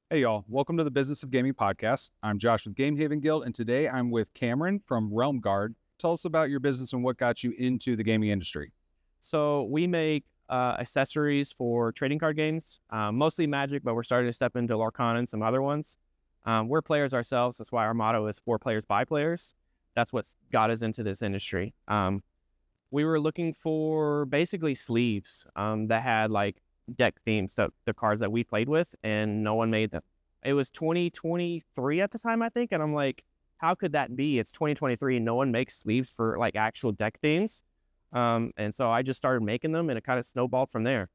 Hey y'all, welcome to the Business of Gaming podcast. I'm Josh with Game Haven Guild, and today I'm with Cameron from Realm Guard. Tell us about your business and what got you into the gaming industry. So we make accessories for trading card games, mostly Magic, but we're starting to step into Lorcana and some other ones. We're players ourselves. That's why our motto is for players by players. That's what got us into this industry. We were looking for basically sleeves that had like deck themes, the cards that we played with, and no one made them. It was 2023 at the time, I think, and I'm like, how could that be? It's 2023 and no one makes sleeves for like actual deck themes. And so I just started making them and it kind of snowballed from there.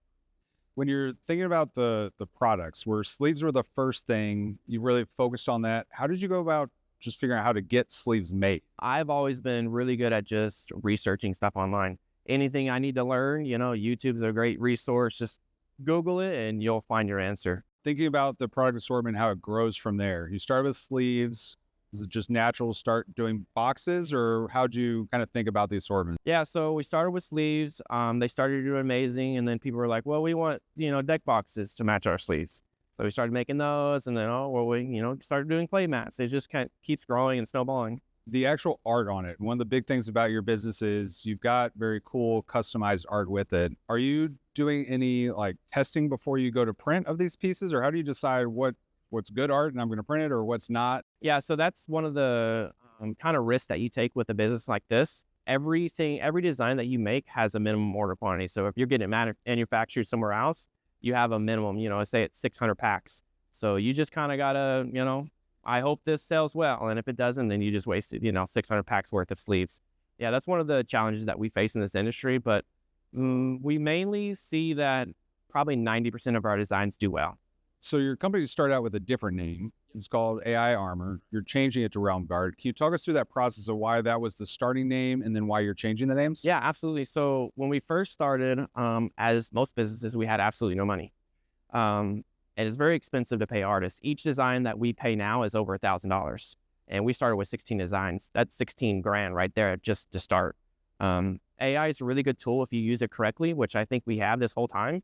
When you're thinking about the products, where sleeves were the first thing, you really focused on that. How did you go about just figuring out how to get sleeves made? I've always been really good at just researching stuff online. Anything I need to learn, YouTube's a great resource. Just Google it and you'll find your answer. Thinking about the product assortment, how it grows from there. You start with sleeves. Is it just natural to start doing boxes, or how'd you kind of think about the assortment? Yeah, so we started with sleeves. They started doing amazing, and then people were like, "Well, we want deck boxes to match our sleeves." So we started making those, and then we started doing play mats. It just kind of keeps growing and snowballing. The actual art on it. One of the big things about your business is you've got very cool customized art with it. Are you doing any like testing before you go to print of these pieces, or how do you decide what's good art and I'm going to print it or what's not? Yeah, so that's one of the kind of risks that you take with a business like this. Every design that you make has a minimum order quantity. So if you're getting it manufactured somewhere else, you have a minimum, say it's 600 packs. So you just kind of gotta, I hope this sells well. And if it doesn't, then you just wasted, 600 packs worth of sleeves. Yeah, that's one of the challenges that we face in this industry. But we mainly see that probably 90% of our designs do well. So your company started out with a different name. It's called AI Armor. You're changing it to Realm Guard. Can you talk us through that process of why that was the starting name and then why you're changing the names? Yeah, absolutely. So when we first started, as most businesses, we had absolutely no money. And it's very expensive to pay artists. Each design that we pay now is over $1,000. And we started with 16 designs. That's 16 grand right there just to start. AI is a really good tool if you use it correctly, which I think we have this whole time.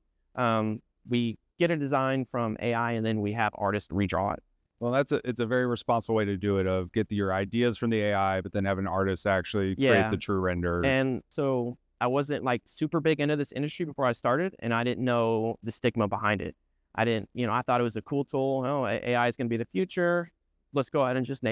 We get a design from AI and then we have artists redraw it. Well, it's a very responsible way to do it, of get your ideas from the AI, but then have an artist actually create the true render. And so I wasn't like super big into this industry before I started, and I didn't know the stigma behind it. I didn't, I thought it was a cool tool. Oh, AI is going to be the future. Let's go ahead and just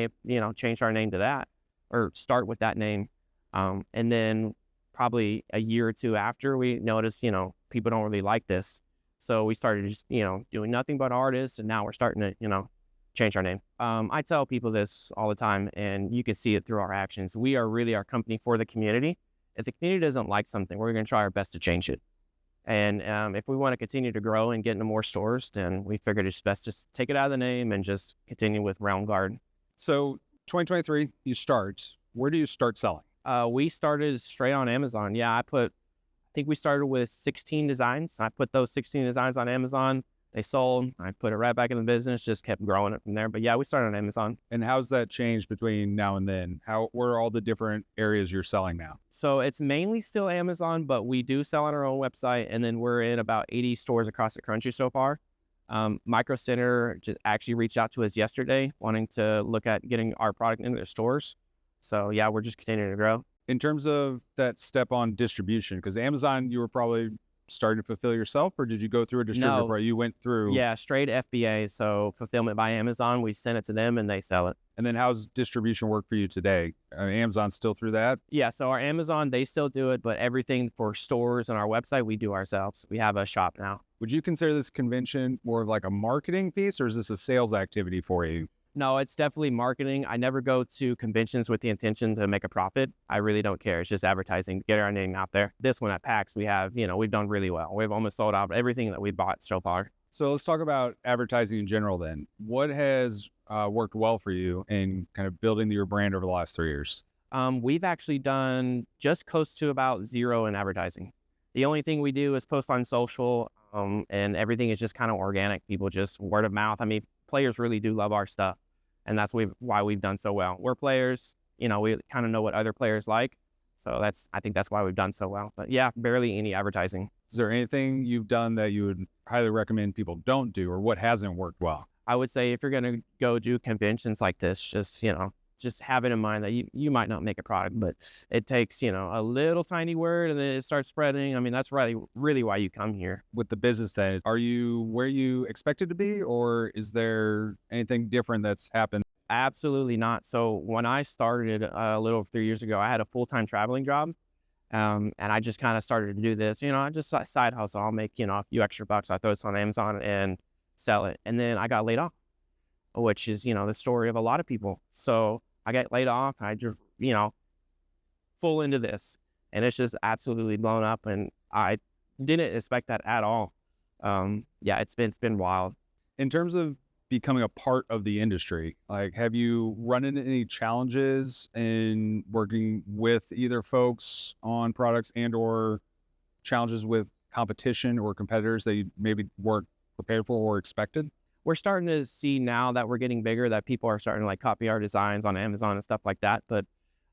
change our name to that, or start with that name. And then probably a year or two after, we noticed, people don't really like this. So we started just, doing nothing but artists, and now we're starting to, change our name. I tell people this all the time, and you can see it through our actions. We are really our company for the community. If the community doesn't like something, we're going to try our best to change it. And if we want to continue to grow and get into more stores, then we figured it's best just take it out of the name and just continue with Realm Guard. So 2023, you start. Where do you start selling? We started straight on Amazon. Yeah, I think we started with 16 designs. I put those 16 designs on Amazon. They sold. I put it right back in the business, just kept growing it from there. But yeah, we started on Amazon. And how's that changed between now and then? Where are all the different areas you're selling now? So it's mainly still Amazon, but we do sell on our own website. And then we're in about 80 stores across the country so far. Micro Center just actually reached out to us yesterday, wanting to look at getting our product into their stores. So yeah, we're just continuing to grow. In terms of that step on distribution, because Amazon, you were probably starting to fulfill yourself, or did you go through a distributor? No. You went through. Yeah, straight FBA. So fulfillment by Amazon. We send it to them and they sell it. And then how's distribution work for you today? Amazon's still through that? Yeah, so our Amazon, they still do it, but everything for stores and our website, we do ourselves. We have a shop now. Would you consider this convention more of like a marketing piece, or is this a sales activity for you? No, it's definitely marketing. I never go to conventions with the intention to make a profit. I really don't care. It's just advertising, get our name out there. This one at PAX, we have, we've done really well. We've almost sold out everything that we bought so far. So let's talk about advertising in general then. What has worked well for you in kind of building your brand over the last 3 years? We've actually done just close to about zero in advertising. The only thing we do is post on social, and everything is just kind of organic. People just word of mouth. I mean, players really do love our stuff. And that's why we've done so well. We're players, we kind of know what other players like. So I think that's why we've done so well. But yeah, barely any advertising. Is there anything you've done that you would highly recommend people don't do, or what hasn't worked well? I would say if you're gonna go do conventions like this, just have it in mind that you might not make a product, but it takes, a little tiny word and then it starts spreading. I mean, that's really why you come here. With the business then, are you where you expected to be, or is there anything different that's happened? Absolutely not. So when I started a little over 3 years ago, I had a full-time traveling job. And I just kind of started to do this, I just side hustle. I'll make, a few extra bucks. I throw this on Amazon and sell it. And then I got laid off, which is, the story of a lot of people. So I got laid off. I just, full into this, and it's just absolutely blown up. And I didn't expect that at all. Yeah, it's been wild. In terms of becoming a part of the industry, like, have you run into any challenges in working with either folks on products and or challenges with competition or competitors that you maybe weren't prepared for or expected? We're starting to see now that we're getting bigger that people are starting to like copy our designs on Amazon and stuff like that. But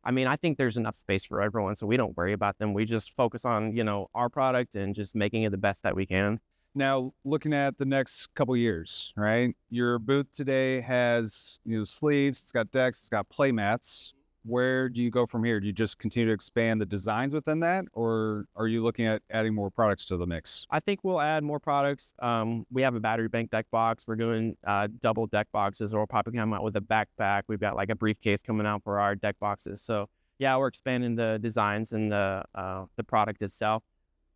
I mean, I think there's enough space for everyone, so we don't worry about them. We just focus on, our product and just making it the best that we can. Now, looking at the next couple years, right? Your booth today has, sleeves, it's got decks, it's got play mats. Where do you go from here? Do you just continue to expand the designs within that, or are you looking at adding more products to the mix? I think we'll add more products. We have a battery bank deck box. We're doing double deck boxes, or we'll probably come out with a backpack. We've got like a briefcase coming out for our deck boxes. So yeah, we're expanding the designs and the product itself.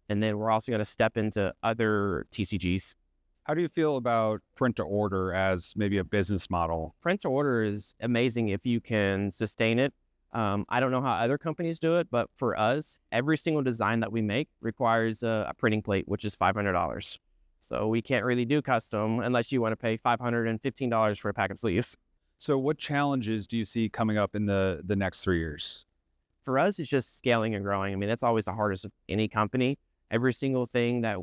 And then we're also going to step into other TCGs. How do you feel about print to order as maybe a business model? Print to order is amazing if you can sustain it. I don't know how other companies do it, but for us, every single design that we make requires a printing plate, which is $500. So we can't really do custom unless you want to pay $515 for a pack of sleeves. So what challenges do you see coming up in the next 3 years? For us, it's just scaling and growing. I mean, that's always the hardest of any company. Every single thing that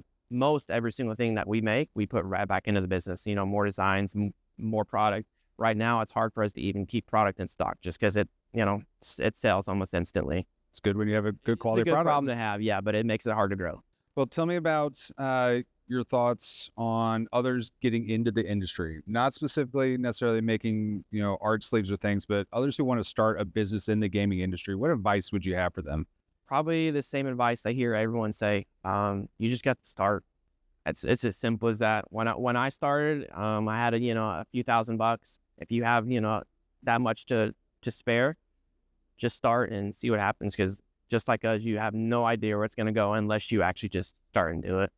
we make, we put right back into the business, more designs, more product. Right now, it's hard for us to even keep product in stock just because it sells almost instantly. It's good when you have a good quality it's a good product. problem to have, yeah, but it makes it hard to grow. Well, tell me about your thoughts on others getting into the industry, not specifically necessarily making, art sleeves or things, but others who want to start a business in the gaming industry. What advice would you have for them? Probably the same advice I hear everyone say. You just got to start. It's as simple as that. When I started, I had a few $1,000. If you have that much to spare, just start and see what happens. Because just like us, you have no idea where it's going to go unless you actually just start and do it.